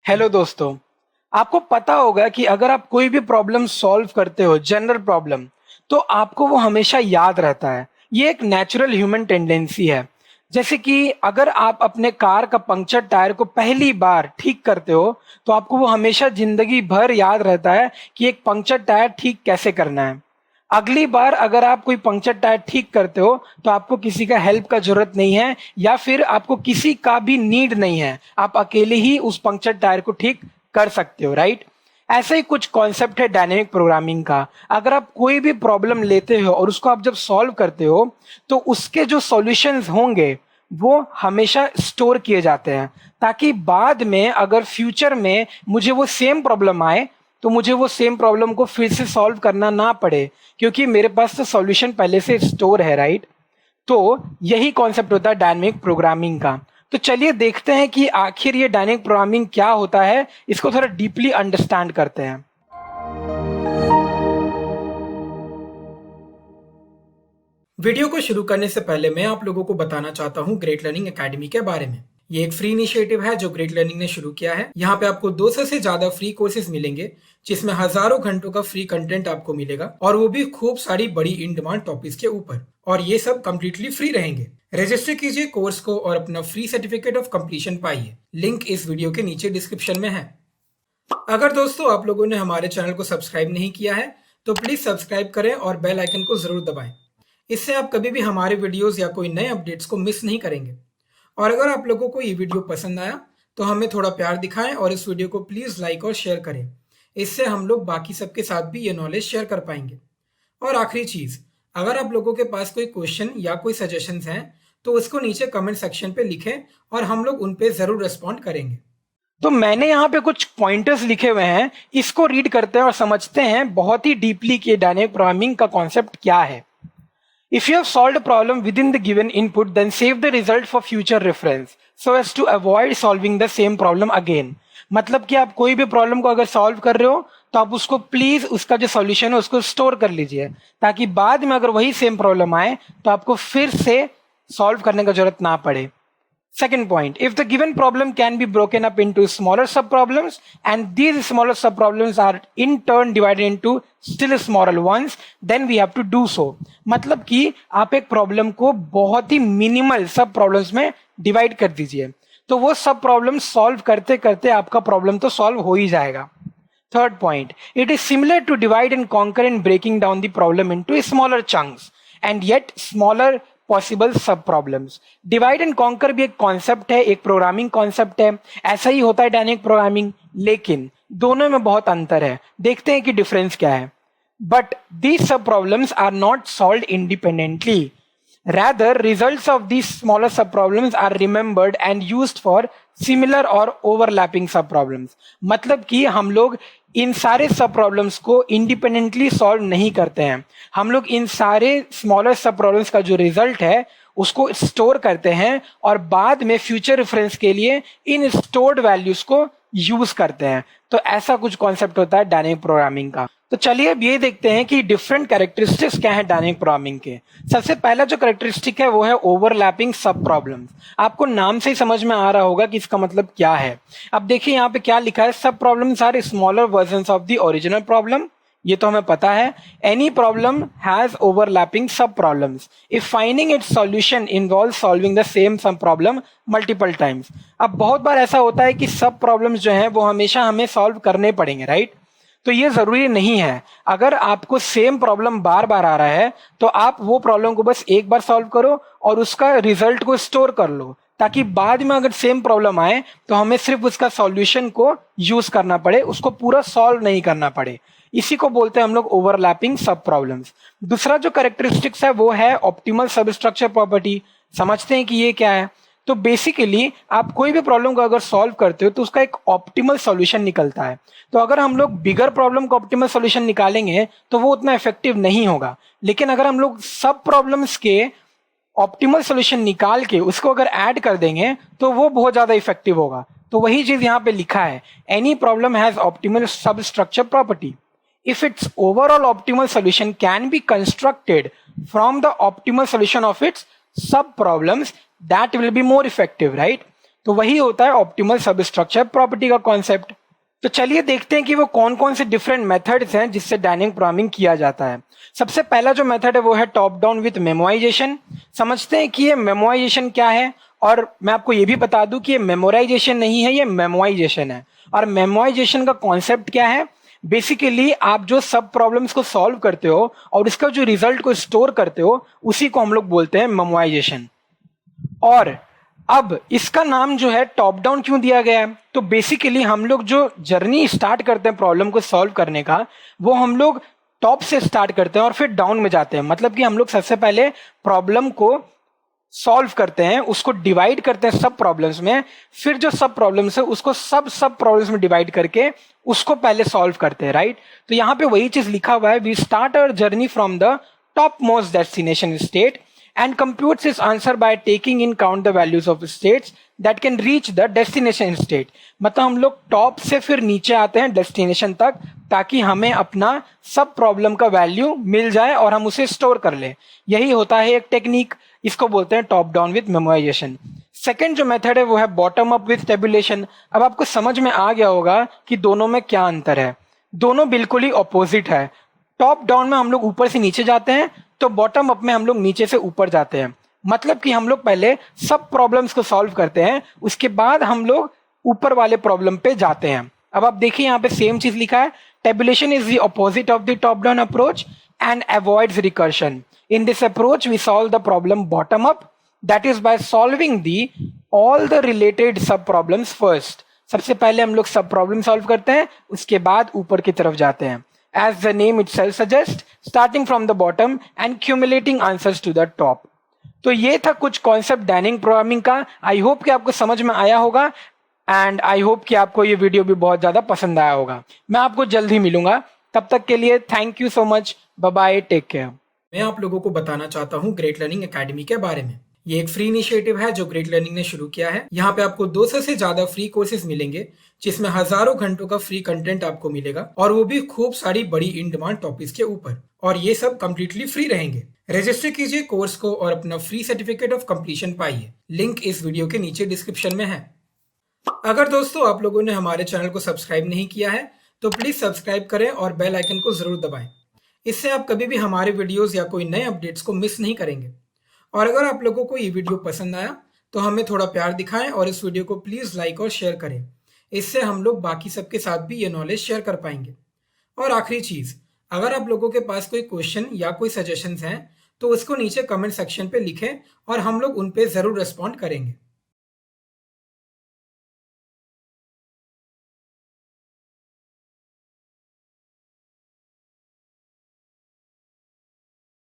Hello दोस्तों। आपको पता होगा कि अगर आप कोई भी प्रॉब्लम सॉल्व करते हो, जनरल प्रॉब्लम, तो आपको वो हमेशा याद रहता है। ये एक नेचुरल ह्यूमन टेंडेंसी है। जैसे कि अगर आप अपने कार का पंक्चर टायर को पहली बार ठीक करते हो तो आपको वो हमेशा जिंदगी भर याद रहता है कि एक पंक्चर टायर ठीक कैसे करना है। अगली बार अगर आप कोई पंक्चर टायर ठीक करते हो तो आपको किसी का हेल्प का जरूरत नहीं है, या फिर आपको किसी का भी नीड नहीं है, आप अकेले ही उस पंक्चर टायर को ठीक कर सकते हो, राइट। ऐसे ही कुछ कॉन्सेप्ट है डायनेमिक प्रोग्रामिंग का। अगर आप कोई भी प्रॉब्लम लेते हो और उसको आप जब सॉल्व करते हो तो उसके जो सॉल्यूशंस होंगे वो हमेशा स्टोर किए जाते हैं, ताकि बाद में अगर फ्यूचर में मुझे वो सेम प्रॉब्लम आए तो मुझे वो सेम प्रॉब्लम को फिर से सॉल्व करना ना पड़े, क्योंकि मेरे पास तो सॉल्यूशन पहले से स्टोर है, राइट। तो यही कॉन्सेप्ट होता है डायनेमिक प्रोग्रामिंग का। तो चलिए देखते हैं कि आखिर ये डायनेमिक प्रोग्रामिंग क्या होता है, इसको थोड़ा डीपली अंडरस्टैंड करते हैं। वीडियो को शुरू करने से पहले मैं आप लोगों को बताना चाहता हूँ ग्रेट लर्निंग एकेडमी के बारे में। ये एक फ्री इनिशिएटिव है जो ग्रेट लर्निंग ने शुरू किया है। यहाँ पे आपको 200 से ज्यादा फ्री कोर्सेज मिलेंगे, जिसमें हजारों घंटों का फ्री कंटेंट आपको मिलेगा, और वो भी खूब सारी बड़ी इन डिमांड टॉपिक्स के ऊपर, और ये सब कम्प्लीटली फ्री रहेंगे। रजिस्टर कीजिए कोर्स को और अपना फ्री सर्टिफिकेट ऑफ कंप्लीशन पाइए। लिंक इस वीडियो के नीचे डिस्क्रिप्शन में है। अगर दोस्तों आप लोगों ने हमारे चैनल को सब्सक्राइब नहीं किया है तो प्लीज सब्सक्राइब करें और बेल आइकन को जरूर दबाएं। इससे आप कभी भी हमारे वीडियोस या कोई नए अपडेट्स को मिस नहीं करेंगे। और अगर आप लोगों को ये वीडियो पसंद आया तो हमें थोड़ा प्यार दिखाएं और इस वीडियो को प्लीज लाइक और शेयर करें। इससे हम लोग बाकी सबके साथ भी ये नॉलेज शेयर कर पाएंगे। और आखिरी चीज, अगर आप लोगों के पास कोई क्वेश्चन या कोई सजेशंस हैं तो उसको नीचे कमेंट सेक्शन पे लिखें और हम लोग उन पे जरूर रिस्पॉन्ड करेंगे। तो मैंने यहाँ पे कुछ पॉइंटर्स लिखे हुए हैं, इसको रीड करते हैं और समझते हैं बहुत ही डीपली कि डायनेमिक प्रोग्रामिंग का कॉन्सेप्ट क्या है। If you have solved a problem within the given input, then save the result for future reference so as to avoid solving the same problem again. मतलब कि आप कोई भी प्रॉब्लम को अगर सॉल्व कर रहे हो तो आप उसको प्लीज उसका जो सॉल्यूशन है उसको स्टोर कर लीजिए, ताकि बाद में अगर वही सेम प्रॉब्लम आए तो आपको फिर से सॉल्व करने का जरूरत ना पड़े। Second point, if the given problem can be broken up into smaller subproblems and these smaller subproblems are in turn divided into still smaller ones, then we have to do so. मतलब कि आप एक problem को बहुत ही minimal सब problems में divide कर दीजिए, तो वो सब प्रॉब्लम सॉल्व करते करते आपका प्रॉब्लम तो सॉल्व हो ही जाएगा। Third point, it is similar to divide and conquer in breaking down the problem into smaller chunks and yet smaller possible सब प्रॉब्लम्स। डिवाइड एंड कॉन्कर भी एक कॉन्सेप्ट है, एक प्रोग्रामिंग कॉन्सेप्ट है। ऐसा ही होता है डायनेमिक प्रोग्रामिंग, लेकिन दोनों में बहुत अंतर है। देखते हैं कि डिफरेंस क्या है। बट दीज सब problems are not solved independently, rather results of these smaller subproblems are remembered and used for similar और overlapping subproblems। मतलब कि हम लोग इन सारे सब प्रॉब्लम्स को इंडिपेंडेंटली सॉल्व नहीं करते हैं, हम लोग इन सारे स्मॉलर सब प्रॉब्लम्स का जो रिजल्ट है उसको स्टोर करते हैं और बाद में फ्यूचर रेफरेंस के लिए इन स्टोर्ड वैल्यूज को यूज करते हैं। तो ऐसा कुछ कॉन्सेप्ट होता है डायनेमिक प्रोग्रामिंग का। तो चलिए अब ये देखते हैं कि डिफरेंट कैरेक्टरिस्टिक्स क्या है डायनेमिक प्रोग्रामिंग के। सबसे पहला जो कैरेक्टरिस्टिक है वो है ओवरलैपिंग सब प्रॉब्लम्स। आपको नाम से ही समझ में आ रहा होगा कि इसका मतलब क्या है। अब देखिए यहाँ पे क्या लिखा है, sub problems are smaller versions of the original problem. ये तो हमें पता है। Any problem has overlapping sub problems if finding its solution involve solving the same sub problem multiple times. अब बहुत बार ऐसा होता है कि सब प्रॉब्लम्स जो हैं वो हमेशा हमें सॉल्व करने पड़ेंगे, राइट। तो ये जरूरी नहीं है। अगर आपको सेम प्रॉब्लम बार बार आ रहा है तो आप वो प्रॉब्लम को बस एक बार सॉल्व करो और उसका रिजल्ट को स्टोर कर लो, ताकि बाद में अगर सेम प्रॉब्लम आए तो हमें सिर्फ उसका सॉल्यूशन को यूज करना पड़े, उसको पूरा सॉल्व नहीं करना पड़े। इसी को बोलते हैं हम लोग ओवरलैपिंग सब प्रॉब्लम्स। दूसरा जो कैरेक्टरिस्टिक्स है वो है ऑप्टिमल सबस्ट्रक्चर प्रॉपर्टी। समझते हैं कि ये क्या है। तो बेसिकली आप कोई भी प्रॉब्लम को अगर सॉल्व करते हो तो उसका एक ऑप्टिमल सॉल्यूशन निकलता है। तो अगर हम लोग बिगर प्रॉब्लम का ऑप्टिमल सॉल्यूशन निकालेंगे तो वो उतना इफेक्टिव नहीं होगा, लेकिन अगर हम लोग सब प्रॉब्लम्स के ऑप्टिमल सॉल्यूशन निकाल के उसको अगर ऐड कर देंगे तो वो बहुत ज्यादा इफेक्टिव होगा। तो वही चीज यहाँ पे लिखा है, any problem has optimal substructure property if its overall optimal solution can be constructed from the optimal solution of its sub problems, that will be more effective, right? तो वही होता है ऑप्टिमल सबस्ट्रक्चर प्रॉपर्टी का concept. तो चलिए देखते हैं कि वो कौन कौन से डिफरेंट मेथड्स हैं जिससे डायनेमिक प्रोग्रामिंग किया जाता है। सबसे पहला जो मेथड है वो है टॉप डाउन विथ मेमोराइजेशन। समझते हैं कि ये मेमोराइजेशन क्या है, और मैं आपको ये भी बता दूं कि ये मेमोराइजेशन नहीं है, ये मेमोराइजेशन है। और मेमोराइजेशन का कॉन्सेप्ट क्या है? बेसिकली आप जो सब प्रॉब्लम्स को सॉल्व करते हो और इसका जो रिजल्ट को स्टोर करते हो उसी को हम लोग बोलते हैं मेमोराइजेशन। और अब इसका नाम जो है टॉप डाउन क्यों दिया गया है? तो बेसिकली हम लोग जो जर्नी स्टार्ट करते हैं प्रॉब्लम को सॉल्व करने का, वो हम लोग टॉप से स्टार्ट करते हैं और फिर डाउन में जाते हैं। मतलब कि हम लोग सबसे पहले प्रॉब्लम को सॉल्व करते हैं, उसको डिवाइड करते हैं सब प्रॉब्लम्स में, फिर जो सब प्रॉब्लम्स है उसको सब प्रॉब्लम्स में डिवाइड करके उसको पहले सॉल्व करते हैं, राइट। तो यहाँ पे वही चीज लिखा हुआ है, we start our journey from the top most destination state and computes its answer by taking in count the values of states that can reach the destination state। मतलब हम लोग टॉप से फिर नीचे आते हैं डेस्टिनेशन तक, ताकि हमें अपना सब प्रॉब्लम का वैल्यू मिल जाए और हम उसे स्टोर कर लें। यही होता है एक टेक्निक, इसको बोलते हैं top down with memorisation. Second जो मेथड है वो है बॉटम अप विथ टेबुलेशन। अब आपको समझ में आ गया होगा कि दोनों में क्या अंतर है। दोनों बिल्कुल ही ऑपोजिट है। टॉप डाउन में हम लोग ऊपर से नीचे जाते हैं, तो बॉटम अप में हम लोग नीचे से ऊपर जाते हैं। मतलब कि हम लोग पहले सब प्रॉब्लम्स को सॉल्व करते हैं, उसके बाद हम लोग ऊपर वाले प्रॉब्लम पे जाते हैं। अब आप देखिए यहाँ पे सेम चीज लिखा है, tabulation is the opposite of the top down approach and avoids recursion. In this approach we solve the problem bottom up, that is by solving the all the related sub problems first. सबसे पहले हम लोग सब problem solve करते हैं, उसके बाद ऊपर की तरफ जाते हैं। As the name itself suggests, starting from the bottom and accumulating answers to the top। तो ये था कुछ कॉन्सेप्ट डायनेमिक प्रोग्रामिंग का। आई होप कि आपको समझ में आया होगा एंड आई होप कि आपको ये वीडियो भी बहुत ज्यादा पसंद आया होगा। मैं आपको जल्द ही मिलूंगा, तब तक के लिए thank you so much, bye bye, take care. मैं आप लोगों को बताना चाहता हूँ ग्रेट लर्निंग एकेडमी के बारे में। ये एक फ्री इनिशिएटिव है जो ग्रेट लर्निंग ने शुरू किया है। यहाँ पे आपको 200 से ज्यादा फ्री कोर्सेज मिलेंगे, जिसमें हजारों घंटों का फ्री कंटेंट आपको मिलेगा, और वो भी खूब सारी बड़ी इन डिमांड टॉपिक्स के ऊपर। और ये सब कंप्लीटली फ्री रहेंगे। रजिस्टर कीजिए कोर्स को और अपना फ्री सर्टिफिकेट ऑफ कंप्लीशन पाइए। लिंक इस वीडियो के नीचे डिस्क्रिप्शन में है। अगर दोस्तों आप लोगों ने हमारे चैनल को सब्सक्राइब नहीं किया है तो प्लीज सब्सक्राइब करें और बेल आइकन को जरूर दबाएं। इससे आप कभी भी हमारे वीडियोस या कोई नए अपडेट्स को मिस नहीं करेंगे। और अगर आप लोगों को ये वीडियो पसंद आया तो हमें थोड़ा प्यार दिखाएं और इस वीडियो को प्लीज लाइक और शेयर करें। इससे हम लोग बाकी सबके साथ भी ये नॉलेज शेयर कर पाएंगे। और आखिरी चीज, अगर आप लोगों के पास कोई क्वेश्चन या कोई सजेशंस हैं तो उसको नीचे कमेंट सेक्शन पे लिखें और हम लोग उन पे जरूर रिस्पॉन्ड करेंगे।